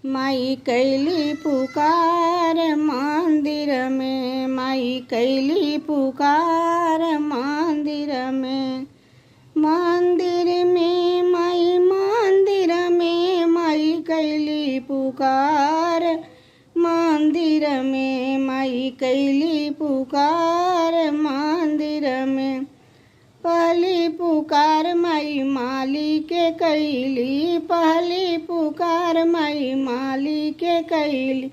माई कैली पुकार मंदिर में, माई कैली पुकार मंदिर में। मंदिर में माई, मंदिर में माई कैली पुकार, मंदिर में माई कैली पुकार मंदिर में। पहली पुकार माई माली के कैली, पहली पुकार माई माली के कैली।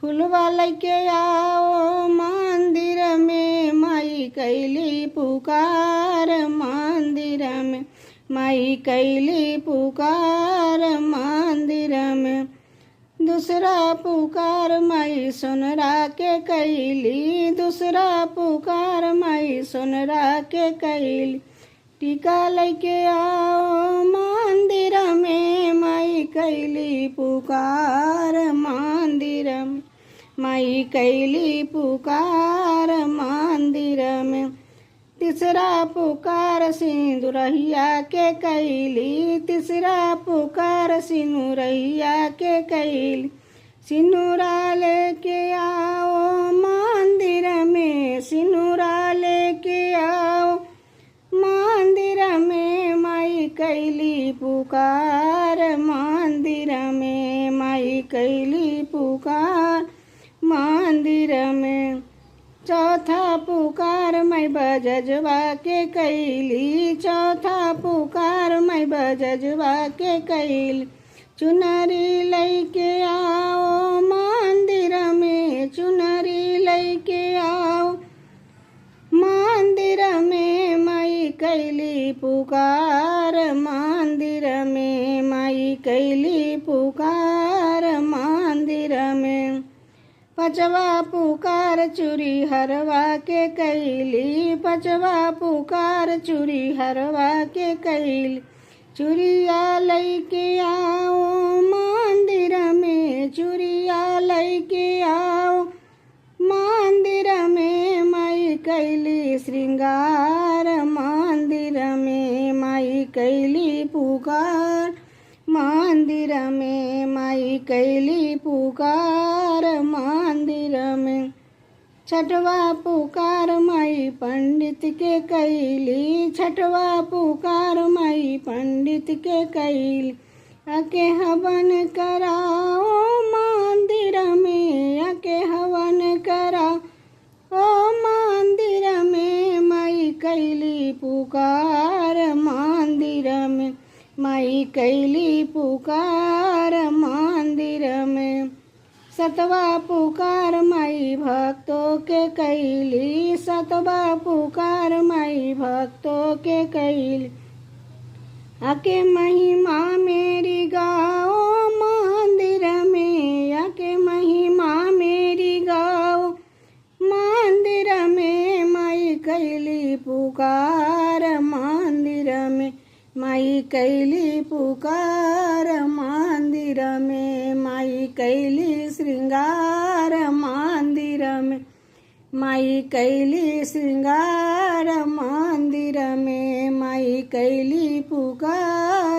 फूलवा लेके आओ मंदिर में, माई कैली पुकार मंदिर में, माई कैली पुकार मंदिर में। दूसरा पुकार माई सोनरा के कैली, दूसरा पुकार माई सोनरा के कैली। टीका लेके आओ मंदिर में, माई कैली पुकार मंदिर में, माई कैली पुकार मंदिर में। तीसरा पुकार सिंदूरहिया के कैली, तीसरा पुकार सिंदूरहिया के कैली। सिंदूरा लेके आओ मंदिर में, सिंदूरा लेके आओ मंदिर में, माई कैली पुकार मंदिर में, माई कैली पुकार मंदिर में। चौथा पुकार मैं बजजवा के कैली, चौथा पुकार मैं बजजवा के कैली। चुनरी लेके आओ मंदिर में, चुनरी लेके आओ मंदिर में, माई कैली पुकार मंदिर में, माई कैली पुकार मंदिर में। पचवा पुकार चूड़ी हरवा के कैली, पचवा पुकार चूड़ी हरवा के कैली। चूड़िया लेके आओ मंदिर में, चूड़िया लेके आओ मंदिर में, माई कैली श्रृंगार मंदिर में, माई कैली पुकार मंदिर में, माई कैली पुकार मंदिर में। छठवा पुकार माई पंडित के कैली, छठवा पुकार माई पंडित के कैली। आके हवन कराओ मंदिर में, आके हवन कराओ ओ मंदिर में, माई कैली पुकार मंदिर में, माई कैली पुकार मंदिर में। सतवा पुकार माई भक्तों के कैली, सतवा पुकार माई भक्तों के कैली। आके महिमा मेरी गाओ मंदिर में, आके महिमा मेरी गाओ मंदिर में, माई कैली पुकार मंदिर में, माई कैली पुकार मंदिर में, माई कैली श्रृंगार मंदिर में, माई कैली श्रृंगार मंदिर में, माई कैली पुकार